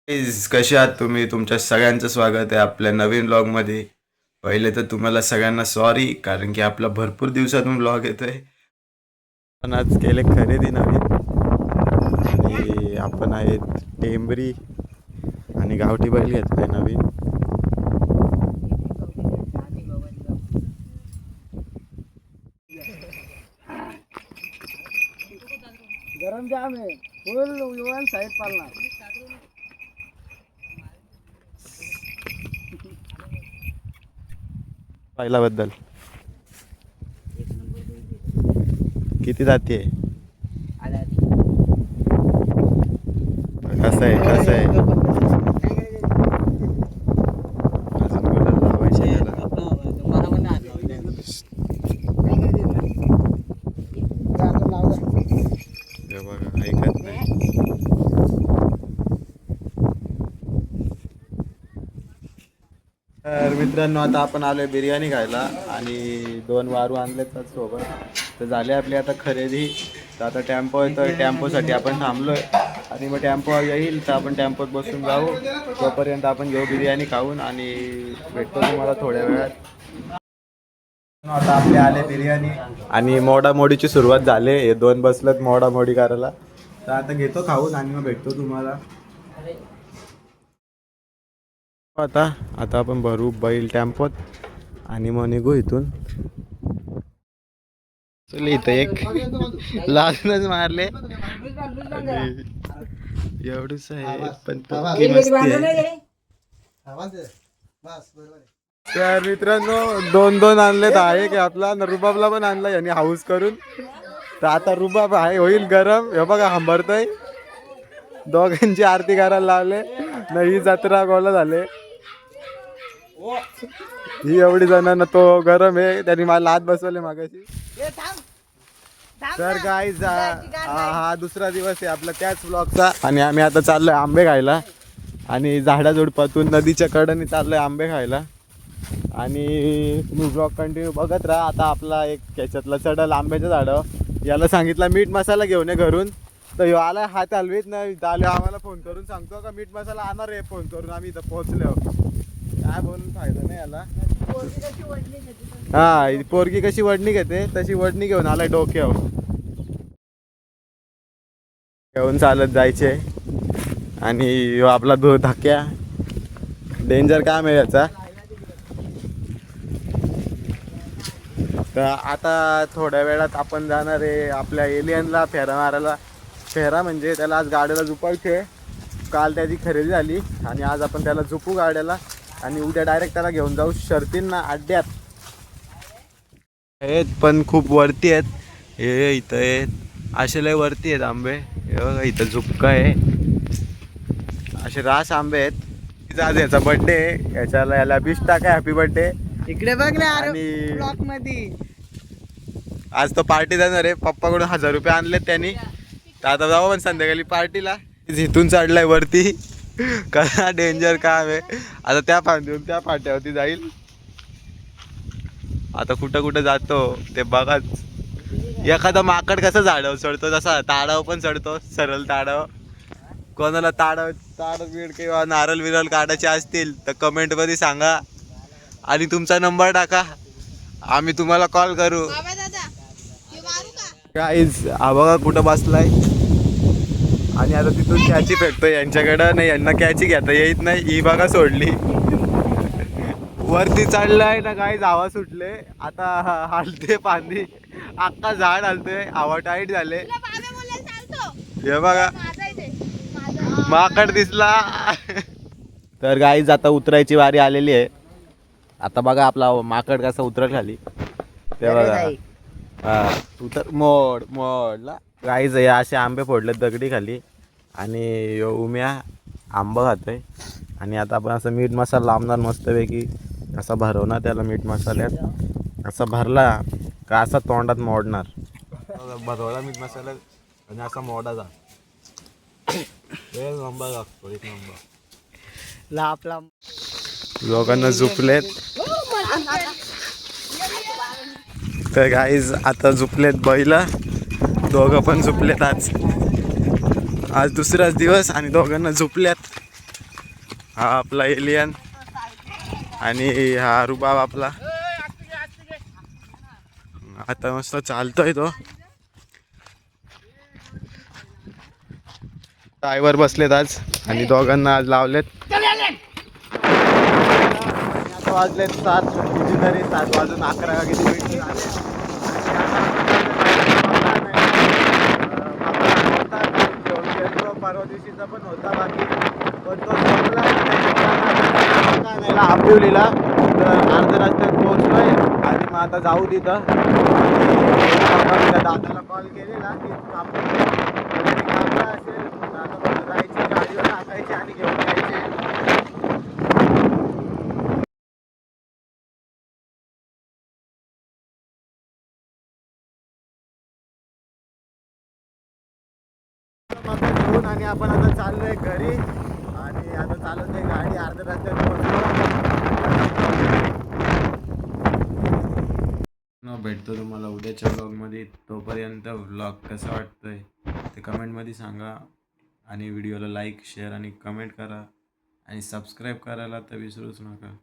कसे आहात तुम्ही? तुमच्या सगळ्यांचं स्वागत आहे आपल्या नवीन व्लॉगमध्ये. पहिले तर तुम्हाला सगळ्यांना सॉरी, कारण की आपला भरपूर दिवसातून व्लॉग येतोय. पण आज केले खरेदी नवीन आणि आपण आहेत टेंबरी आणि गावठी बैल घेतलाय नवीन. गरम जाम आहे फुल युवन साईड पालणार बैलाबद्दल किती जाती आहे? कसं आहे कसं आहे? अजून कुठं लावायचं आहे त्याला? हे बघा ऐकत नाही. तर मित्रांनो, आता आपण आलोय बिर्याणी खायला आणि 2 वारू आणलेत सोबत. तर झाले आपली आता खरेदी. तर आता टेम्पो येतोय, टेम्पोसाठी आपण थांबलोय आणि मग टेम्पो येईल तर आपण टेम्पोत बसून जाऊ. तोपर्यंत आपण घेऊ बिर्याणी खाऊन आणि भेटतो तुम्हाला थोड्या वेळात. आता आपले आले बिर्याणी आणि मोडामोडीची सुरुवात झाली. हे 2 बसलेत मोडामोडी करायला. तर आता घेतो खाऊन आणि मग भेटतो तुम्हाला. आता आपण भरू बैल टेम्पोत आणि मग निघू इथून. चल इथं एक लाजूनच मारले एवढंच आहे पण पक्की मस्ती आहे. तर मित्रांनो 2 आणलेत. आहे की आपला रुबाबला पण आणला यांनी हाऊस करून. तर आता रुबाब आहे होईल गरम. हे बघा हंबरतय. दोघांची आरती करायला लावले नाही. जत्रा गोला झाले. ही एवढी जणांना तो गरम आहे. त्यांनी मला हात बसवले मागाशी. तर गाईज हा दुसरा दिवस आहे आपला त्याच ब्लॉगचा आणि आम्ही आता चाललोय आंबे खायला आणि झाडाझुडपातून नदीच्या कडेने चाललोय आंबे खायला. आणि तुम्ही ब्लॉग कंटिन्यू बघत राहा. आता आपला एक त्याच्यातला चढल आंब्याच्या झाडावर. याला सांगितलं मीठ मसाला घेऊन ये घरून. तर ह्यो आला हात हलवीत नाही. आले आम्हाला फोन करून सांगतो का मीठ मसाला आणणार आहे. फोन करून आम्ही इथं पोहोचलो. काय बोलून फायदा नाही याला. हा पोरगी कशी वडणी घेते तशी वडणी घेऊन आलाय डोक्यावर. घेऊन चालत जायचे आणि आपला धक्या डेंजर काम आहे याचा. तर आता थोड्या वेळात आपण जाणार आहे आपल्या एलियनला फेरा मारायला. फेरा म्हणजे त्याला आज गाड्याला झुपायचे. काल त्याची खरेदी झाली आणि आज आपण त्याला झुपू गाड्याला आणि उद्या डायरेक्ट त्याला घेऊन जाऊ शर्तींना अड्ड्यात. आहेत पण खूप वरती आहेत. हे इथं आहेत असे लय वरती आहेत आंबे. हे बघा इथं झुपका आहे. असे रास आंबे आहेत. आज याचा बर्थडे आहे. याला बिश टाका हॅपी बर्थडे. इकडे बघ ना आणि ब्लॉक मध्ये आज तो पार्टी देणार आहे. पप्पाकडून 1000 रुपये आणलेत त्यांनी. तर आता जाऊ पण संध्याकाळी पार्टीला. इथून चढलाय वरती. कसा डेंजर काम आहे. आता त्या फाट्यावरती जाईल. आता कुठं कुठं जातो ते बघाच. एखादा माकड कसं झाडावर चढतो तसा ताडावर पण चढतो. सरळ ताडावर. कोणाला ताड बीड किंवा नारळ विरल काढायचे असतील तर कमेंटमध्ये सांगा आणि तुमचा नंबर टाका. आम्ही तुम्हाला कॉल करू. गाईज हा बघा कुठं बसलाय आणि आता तिथून कॅची फेकतोय यांच्याकडं. नाही यांना कॅची घेता येत नाही. ही बघा सोडली. वरती चढलाय ना गाईज हवा सुटले. आता हालते पाणी अख्खा झाड हालतोय. हवा टाईट झाले. हे बघा माकड दिसला. तर गाईज आता उतरायची वारी आलेली आहे. आता बघा आपला माकड कसा उतरल खाली ते बघा. हा उतर मोडला गाईज. या असे आंबे फोडले दगडी खाली आणि उम्या आंबा खातोय. आणि आता आपण असं मीठ मसाला लांबणार मस्तपैकी. असा भरवणार त्याला मीठ मसाल्यात. असा भरला का असा तोंडात मोडणार. भरवला मीठ मसाला आणि असा मोडाचा. एक नंबर लागतो. एक नंबर लाप लाप. लोकांना झोपलेत. तर गाईज आता झोपलेत बैला. दोघं पण झोपलेत. आज दुसराच दिवस आणि दोघांना झोपल्यात. हा आपला एलियन आणि हा रुबाब आपला. आता मस्त चालतोय तो. ड्रायव्हर बसलेत आज आणि दोघांना आज लावलेत. आता वाजलेत 7 कितीतरी 7 वाजून 11 किती मिनिट झाले. परवा दिवशीचा पण होता बाकी पण तो संपला. आंबिवलीला तर अर्ध्या रस्त्यात पोहोचलोय आणि मग आता जाऊ तिथं. दादाला कॉल केलेला की कामला असेल आता जायची गाडीवर टाकायची आणि घेऊन जायची. घेऊन आणि आपण आता चाललोय घरी आणि आता चालत आहे गाडी अर्ध्या रस्त्यात पोहोचलो. भेटतो तुम्हाला उद्याच्या व्लॉगमध्ये. तोपर्यंत व्लॉग कसा वाटतोय ते कमेंटमध्ये सांगा आणि व्हिडिओला लाईक शेअर आणि कमेंट करा आणि सबस्क्राईब करायला तर विसरूच नका.